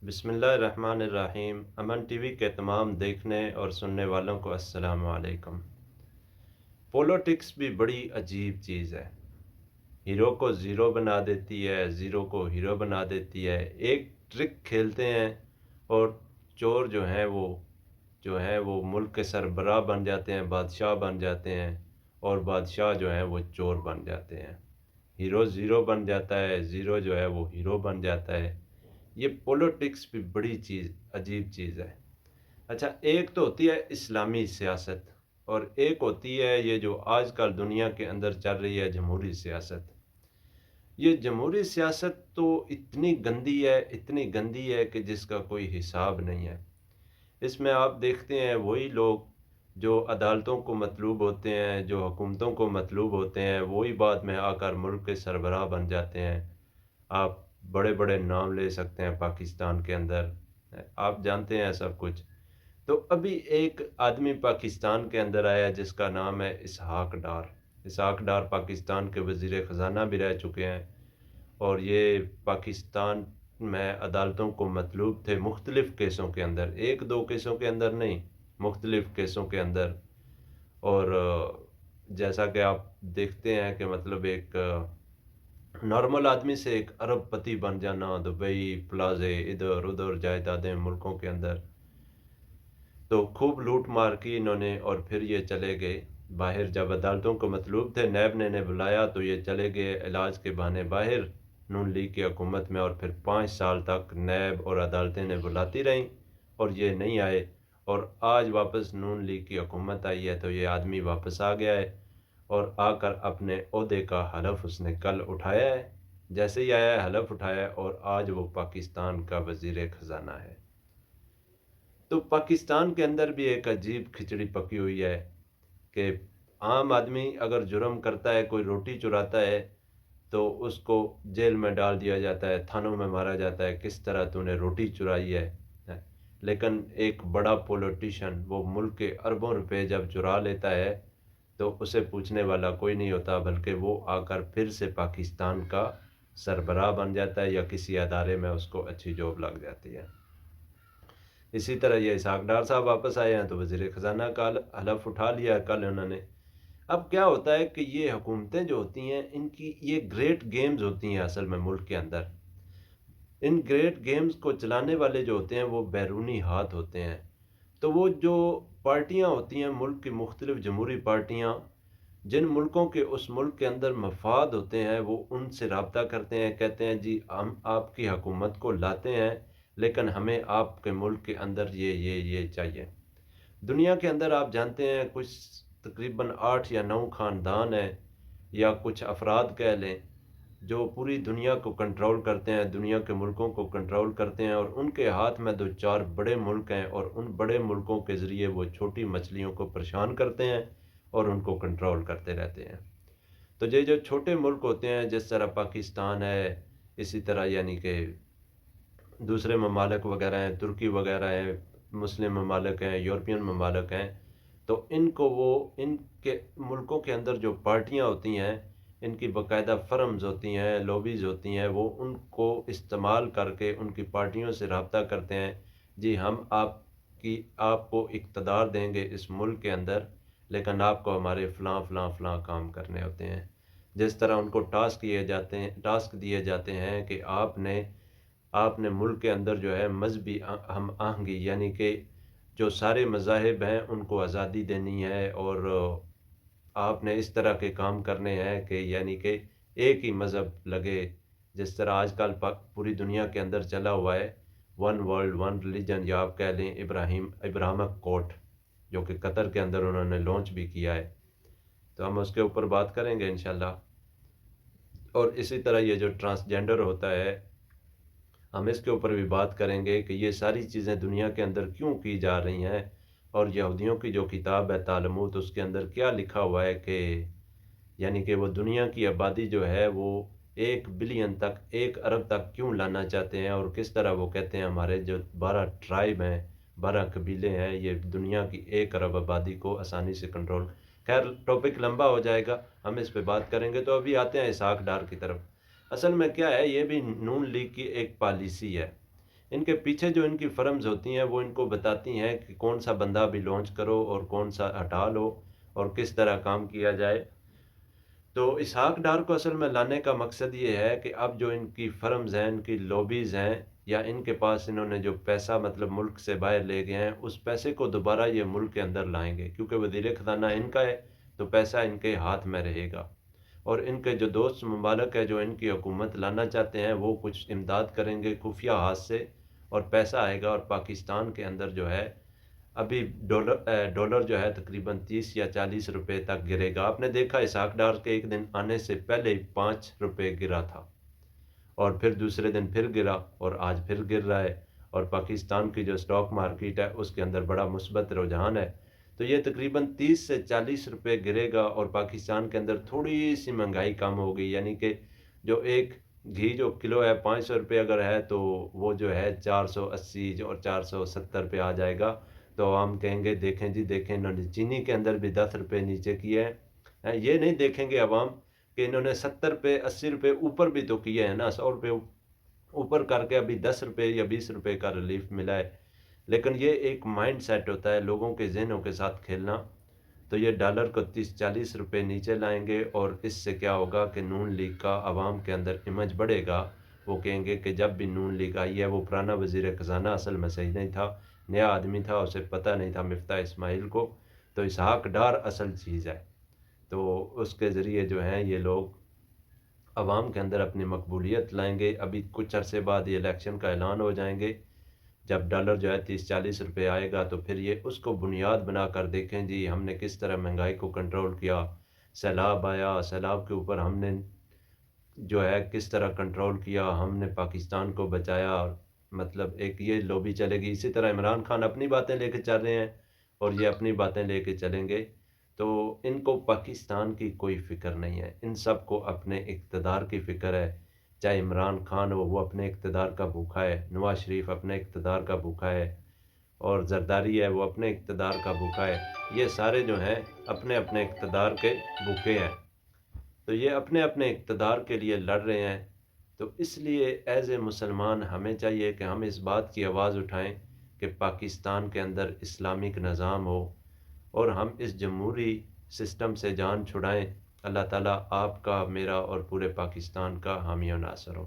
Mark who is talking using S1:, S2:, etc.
S1: بسم اللہ الرحمن الرحیم۔ امن ٹی وی کے تمام دیکھنے اور سننے والوں کو السلام علیکم۔ پولیٹکس بھی بڑی عجیب چیز ہے۔ ہیرو کو زیرو بنا دیتی ہے، زیرو کو ہیرو بنا دیتی ہے۔ ایک ٹرک کھیلتے ہیں اور چور جو ہیں وہ ملک کے سربراہ بن جاتے ہیں، بادشاہ بن جاتے ہیں، اور بادشاہ جو ہیں وہ چور بن جاتے ہیں۔ ہیرو زیرو بن جاتا ہے، زیرو جو ہے وہ ہیرو بن جاتا ہے۔ یہ پولیٹکس بھی بڑی عجیب چیز ہے۔ اچھا، ایک تو ہوتی ہے اسلامی سیاست، اور ایک ہوتی ہے یہ جو آج کل دنیا کے اندر چل رہی ہے جمہوری سیاست۔ یہ جمہوری سیاست تو اتنی گندی ہے کہ جس کا کوئی حساب نہیں ہے۔ اس میں آپ دیکھتے ہیں وہی لوگ جو عدالتوں کو مطلوب ہوتے ہیں، جو حکومتوں کو مطلوب ہوتے ہیں، وہی بعد میں آ کر ملک کے سربراہ بن جاتے ہیں۔ آپ بڑے بڑے نام لے سکتے ہیں پاکستان کے اندر، آپ جانتے ہیں سب کچھ۔ تو ابھی ایک آدمی پاکستان کے اندر آیا جس کا نام ہے اسحاق ڈار۔ اسحاق ڈار پاکستان کے وزیر خزانہ بھی رہ چکے ہیں، اور یہ پاکستان میں عدالتوں کو مطلوب تھے مختلف کیسوں کے اندر، ایک دو کیسوں کے اندر نہیں، مختلف کیسوں کے اندر۔ اور جیسا کہ آپ دیکھتے ہیں کہ مطلب ایک نارمل آدمی سے ایک ارب پتی بن جانا، دبئی پلازے ادھر ادھر جائیدادیں ملکوں کے اندر، تو خوب لوٹ مار کی انہوں نے، اور پھر یہ چلے گئے باہر۔ جب عدالتوں کو مطلوب تھے، نیب نے انہیں بلایا تو یہ چلے گئے علاج کے بہانے باہر نون لیگ کی حکومت میں، اور پھر 5 سال تک نیب اور عدالتیں نے بلاتی رہیں اور یہ نہیں آئے۔ اور آج واپس نون لیگ کی حکومت آئی ہے تو یہ آدمی واپس آ گیا ہے، اور آ کر اپنے عہدے کا حلف اس نے کل اٹھایا ہے۔ جیسے ہی آیا ہے حلف اٹھایا ہے، اور آج وہ پاکستان کا وزیر خزانہ ہے۔ تو پاکستان کے اندر بھی ایک عجیب کھچڑی پکی ہوئی ہے کہ عام آدمی اگر جرم کرتا ہے، کوئی روٹی چراتا ہے، تو اس کو جیل میں ڈال دیا جاتا ہے، تھانوں میں مارا جاتا ہے، کس طرح تو نے روٹی چرائی ہے۔ لیکن ایک بڑا پولیٹیشین وہ ملک کے اربوں روپے جب چرا لیتا ہے تو اسے پوچھنے والا کوئی نہیں ہوتا، بلکہ وہ آ کر پھر سے پاکستان کا سربراہ بن جاتا ہے، یا کسی ادارے میں اس کو اچھی جاب لگ جاتی ہے۔ اسی طرح یہ اسحاق ڈار صاحب واپس آئے ہیں تو وزیر خزانہ کا حلف اٹھا لیا ہے کل انہوں نے۔ اب کیا ہوتا ہے کہ یہ حکومتیں جو ہوتی ہیں، ان کی یہ گریٹ گیمز ہوتی ہیں اصل میں ملک کے اندر۔ ان گریٹ گیمز کو چلانے والے جو ہوتے ہیں وہ بیرونی ہاتھ ہوتے ہیں۔ تو وہ جو پارٹیاں ہوتی ہیں ملک کی، مختلف جمہوری پارٹیاں، جن ملکوں کے اس ملک کے اندر مفاد ہوتے ہیں، وہ ان سے رابطہ کرتے ہیں، کہتے ہیں جی ہم آپ کی حکومت کو لاتے ہیں، لیکن ہمیں آپ کے ملک کے اندر یہ چاہیے۔ دنیا کے اندر آپ جانتے ہیں کچھ تقریباً 8 یا 9 خاندان ہیں، یا کچھ افراد کہہ لیں، جو پوری دنیا کو کنٹرول کرتے ہیں، دنیا کے ملکوں کو کنٹرول کرتے ہیں، اور ان کے ہاتھ میں 2 4 بڑے ملک ہیں، اور ان بڑے ملکوں کے ذریعے وہ چھوٹی مچھلیوں کو پریشان کرتے ہیں اور ان کو کنٹرول کرتے رہتے ہیں۔ تو یہ جو چھوٹے ملک ہوتے ہیں جس طرح پاکستان ہے، اسی طرح یعنی کہ دوسرے ممالک وغیرہ ہیں، ترکی وغیرہ ہیں، مسلم ممالک ہیں، یورپین ممالک ہیں، تو ان کے ملکوں کے اندر جو پارٹیاں ہوتی ہیں، ان کی باقاعدہ فرمز ہوتی ہیں، لوبیز ہوتی ہیں، وہ ان کو استعمال کر کے ان کی پارٹیوں سے رابطہ کرتے ہیں، جی ہم آپ کو اقتدار دیں گے اس ملک کے اندر، لیکن آپ کو ہمارے فلاں فلاں فلاں کام کرنے ہوتے ہیں۔ جس طرح ان کو ٹاسک دیے جاتے ہیں کہ آپ نے ملک کے اندر جو ہے مذہبی ہم آہنگی، یعنی کہ جو سارے مذاہب ہیں ان کو آزادی دینی ہے، اور آپ نے اس طرح کے کام کرنے ہیں کہ یعنی کہ ایک ہی مذہب لگے، جس طرح آج کل پوری دنیا کے اندر چلا ہوا ہے، ون ورلڈ ون ریلیجن، یا آپ کہہ لیں ابراہمک کوڈ، جو کہ قطر کے اندر انہوں نے لانچ بھی کیا ہے۔ تو ہم اس کے اوپر بات کریں گے انشاءاللہ۔ اور اسی طرح یہ جو ٹرانسجینڈر ہوتا ہے، ہم اس کے اوپر بھی بات کریں گے کہ یہ ساری چیزیں دنیا کے اندر کیوں کی جا رہی ہیں، اور یہودیوں کی جو کتاب ہے تالمود، اس کے اندر کیا لکھا ہوا ہے کہ یعنی کہ وہ دنیا کی آبادی جو ہے وہ 1 بلین تک، 1 ارب تک کیوں لانا چاہتے ہیں، اور کس طرح وہ کہتے ہیں ہمارے جو 12 ٹرائب ہیں، 12 قبیلے ہیں، یہ دنیا کی 1 ارب آبادی کو آسانی سے کنٹرول۔ خیر ٹاپک لمبا ہو جائے گا، ہم اس پہ بات کریں گے۔ تو ابھی آتے ہیں اسحاق ڈار کی طرف۔ اصل میں کیا ہے، یہ بھی نون لیگ کی ایک پالیسی ہے ان کے پیچھے جو ان کی فرمز ہوتی ہیں وہ ان کو بتاتی ہیں کہ کون سا بندہ بھی لانچ کرو اور کون سا ہٹا لو اور کس طرح کام کیا جائے۔ تو اسحاق ڈار کو اصل میں لانے کا مقصد یہ ہے کہ اب جو ان کی فرمز ہیں، ان کی لوبیز ہیں، یا ان کے پاس انہوں نے جو پیسہ مطلب ملک سے باہر لے گئے ہیں، اس پیسے کو دوبارہ یہ ملک کے اندر لائیں گے، کیونکہ وزیر خزانہ ان کا ہے تو پیسہ ان کے ہاتھ میں رہے گا۔ اور ان کے جو دوست ممالک ہے جو ان کی حکومت لانا چاہتے ہیں وہ کچھ امداد کریں گے خفیہ ہاتھ سے، اور پیسہ آئے گا، اور پاکستان کے اندر جو ہے ابھی ڈالر جو ہے تقریباً 30 یا 40 روپے تک گرے گا۔ آپ نے دیکھا اسحاق ڈار کے ایک دن آنے سے پہلے ہی 5 روپے گرا تھا، اور پھر دوسرے دن پھر گرا، اور آج پھر گر رہا ہے، اور پاکستان کی جو سٹاک مارکیٹ ہے اس کے اندر بڑا مثبت رجحان ہے۔ تو یہ تقریباً 30 سے 40 روپے گرے گا، اور پاکستان کے اندر تھوڑی سی مہنگائی کم ہوگی، یعنی کہ جو ایک گھی جو کلو ہے 500 روپے اگر ہے تو وہ جو ہے 480 اور 470 پہ آ جائے گا۔ تو عوام کہیں گے دیکھیں جی دیکھیں انہوں نے چینی کے اندر بھی 10 روپے نیچے کیے ہیں۔ یہ نہیں دیکھیں گے عوام کہ انہوں نے 70 پہ 80 روپے اوپر بھی تو کیے ہیں نا، 100 روپے اوپر کر کے ابھی 10 روپے یا 20 روپے کا ریلیف ملا ہے۔ لیکن یہ ایک مائنڈ سیٹ ہوتا ہے لوگوں کے ذہنوں کے ساتھ کھیلنا۔ تو یہ ڈالر کو 30 40 روپے نیچے لائیں گے، اور اس سے کیا ہوگا کہ نون لیگ کا عوام کے اندر امیج بڑھے گا۔ وہ کہیں گے کہ جب بھی نون لیگ آئی ہے، وہ پرانا وزیر خزانہ اصل میں صحیح نہیں تھا، نیا آدمی تھا، اسے پتہ نہیں تھا مفتاح اسماعیل کو، تو اسحاق ڈار اصل چیز ہے۔ تو اس کے ذریعے جو ہیں یہ لوگ عوام کے اندر اپنی مقبولیت لائیں گے۔ ابھی کچھ عرصے بعد یہ الیکشن کا اعلان ہو جائیں گے، جب ڈالر جو ہے 30 40 روپے آئے گا تو پھر یہ اس کو بنیاد بنا کر دیکھیں جی ہم نے کس طرح مہنگائی کو کنٹرول کیا، سیلاب آیا، سیلاب کے اوپر ہم نے جو ہے کس طرح کنٹرول کیا، ہم نے پاکستان کو بچایا۔ مطلب ایک یہ لوبی چلے گی، اسی طرح عمران خان اپنی باتیں لے کے چل رہے ہیں اور یہ اپنی باتیں لے کے چلیں گے۔ تو ان کو پاکستان کی کوئی فکر نہیں ہے، ان سب کو اپنے اقتدار کی فکر ہے۔ چاہے عمران خان ہو وہ اپنے اقتدار کا بھوکا ہے، نواز شریف اپنے اقتدار کا بھوکا ہے، اور زرداری ہے وہ اپنے اقتدار کا بھوکا ہے۔ یہ سارے جو ہیں اپنے اپنے اقتدار کے بھوکے ہیں، تو یہ اپنے اپنے اقتدار کے لیے لڑ رہے ہیں۔ تو اس لیے ایز اے مسلمان ہمیں چاہیے کہ ہم اس بات کی آواز اٹھائیں کہ پاکستان کے اندر اسلامک نظام ہو، اور ہم اس جمہوری سسٹم سے جان چھڑائیں۔ اللہ تعالیٰ آپ کا، میرا اور پورے پاکستان کا حامی و ناصر ہو۔